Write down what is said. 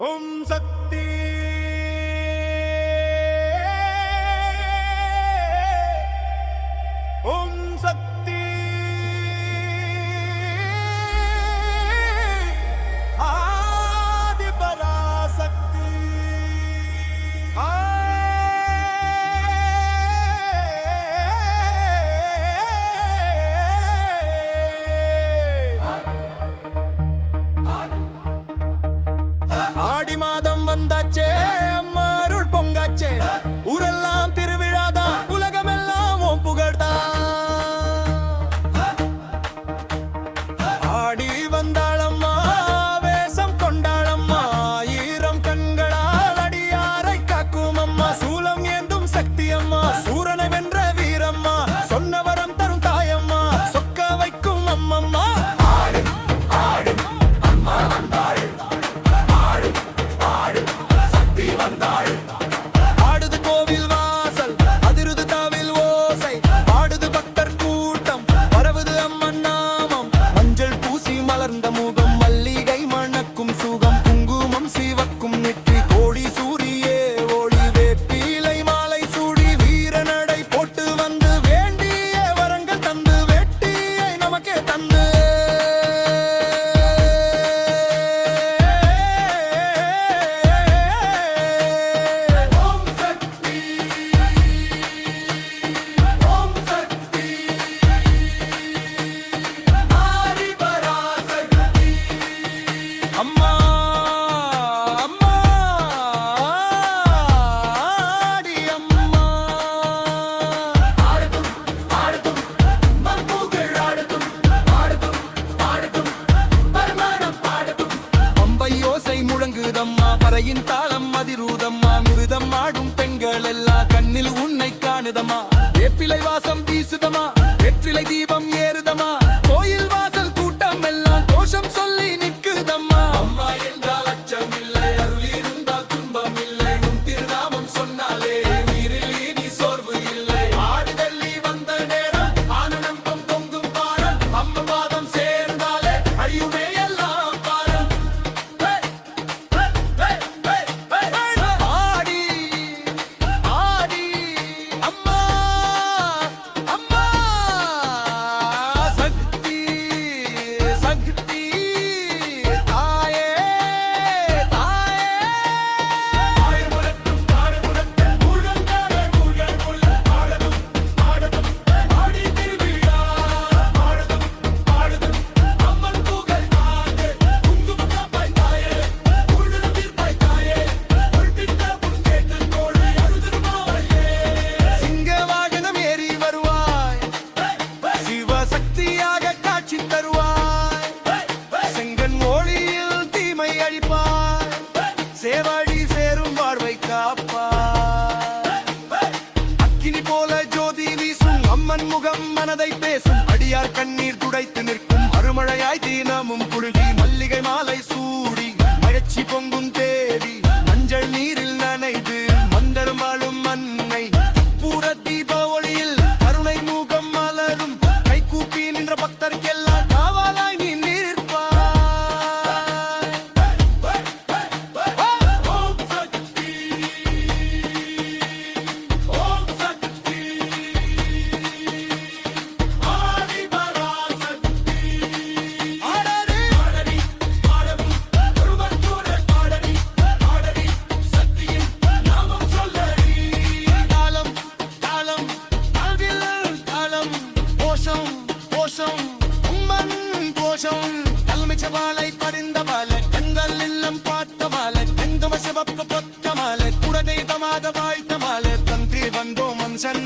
ஓம் சக்தி ஓம் சக்தி ஆதி பராசக்தி ஆடி மாதம் வந்தாச்சே அம்மா அருள் பொங்காச்சே ஊரெல்லாம் திருவிழாதான் உலகமெல்லாம் ஓம் புகழ்தா ஆடி வந்தாளம்மா வேஷம் கொண்டாளம்மா ஈரம் கண்களால் அடியாரை காக்கும் அம்மா சூலம் ஏந்தும் சக்தி அம்மா சூரனை வென்ற வீரம்மா சொன்ன வரம் தரும் தாயம்மா சொக்க வைக்கும் அம்மம்மா ஆடுது கோவில் வாசல் அதிருது தாவில் ஓசை ஆடுது பக்தர் கூட்டம் பரவுது அம்மன் நாமம் மஞ்சள் பூசி மலர்ந்த முகம் மல்லிகை மணக்கும் சுகம் குங்குமம் சிவக்கும் நெற்றி கோடி சூரியே ஒளி வேப்பிலை மாலை சூடி வீர நடை போட்டு வந்து வேண்டிய வரங்கள் தந்து வெட்டியை நமக்கே தந்து அம்மா அம்மா ஆடி அம்மா ஆடட்டும் ஆடட்டும் மம்புகள் ஆடட்டும் ஆடட்டும் ஆடட்டும் பரமானம் பாடட்டும் பம்பை ஓசை முழங்குதம்மா பறையின் தாளம் அதிரூதம்மா மிருதம் ஆடும் பெண்கள் எல்லாம் கண்ணில் உன்னை காணுதம்மா வேப்பிலை வாசம் வீசுதம்மா வெற்றிலை தீபம் ஏறுதம்மா கோயில் வாசல் கூட்டம் எல்லாம் கோஷம் சொல்லி நிற்குதம்மா அம்மா என்றால் அச்சம் இல்லை அருள் இருந்தால் துன்பம் இல்லை உன் திருநாமம் சொன்னாலே நீரில் இனி சோர்வு இல்லை ஆடுதள்ளி வந்த நேரம் ஆனந்தம் பொங்கும் பாரம் அம்மா பாதம் சேர்ந்தாலே அழியுமே எல்லாம் பாரம் ஆடி ஆடி அம்மா அம்மா சக்தி சக்தி தாயே தாயே ஆயிரமுலட்டும் ஆயிரமுலட்டும் முழங்காலே முழல் முழல் ஆடதும் ஆடதும் ஆடி திருவிழா ஆடதும் ஆடதும் அம்மன் புகழ் ஆடு குங்குமம் காப்பாய் தாயே உள்நலம் தீர்ப்பாய் தாயே உள்பிட்ட புன்கேட்டு கோழி அழுதிருமாயே சிங்க வாகனம் ஏறி வருவாய் சிவசக்தியாக காட்சி தருவாய் செங்கன் மொழியில் தீமை அழிப்பாய் சேவாடி சேரும் வாழ்வை காப்பாய் அக்கினி போல ஜோதி வீசும் அம்மன் முகம் மனதை பேசும் அடியார் கண்ணீர் துடைத்து நிற்கும் அருமழையாய் தீனமும் குழுகி மல்லிகை மாலை சூடி மழச்சி பொங்கும் தேவி மஞ்சள் நீரில் நனைது மந்தரும் வாழும் மண்ணை பூர தீப ஒளியில் கருணை முகம் மலரும் கை கூப்பி நின்ற பக்தர்க்கெல்லாம் காவலாய் நீ நிற்பாய் ஓம் சக்தி ஓம் சக்தி ஆதி பராசக்தி ஆடரி ஆடரி ஆடவும் ஒருவர் கூட ஆடரி ஆடரி சக்தியின் நாமம் சொல்லடி தாளம் தாளம் தாழ்வில் தாளம் கோஷம் கோஷம் உம்மன் கோஷம் கல்மிச்ச வாழை படிந்த வாழை எங்கள் இல்லம் பார்த்த வாழை எங்கும சிவப்பு பொத்த மாலை குடகை தமாத வாய்த்த மாலை தந்தி வந்தோம் மனுஷன்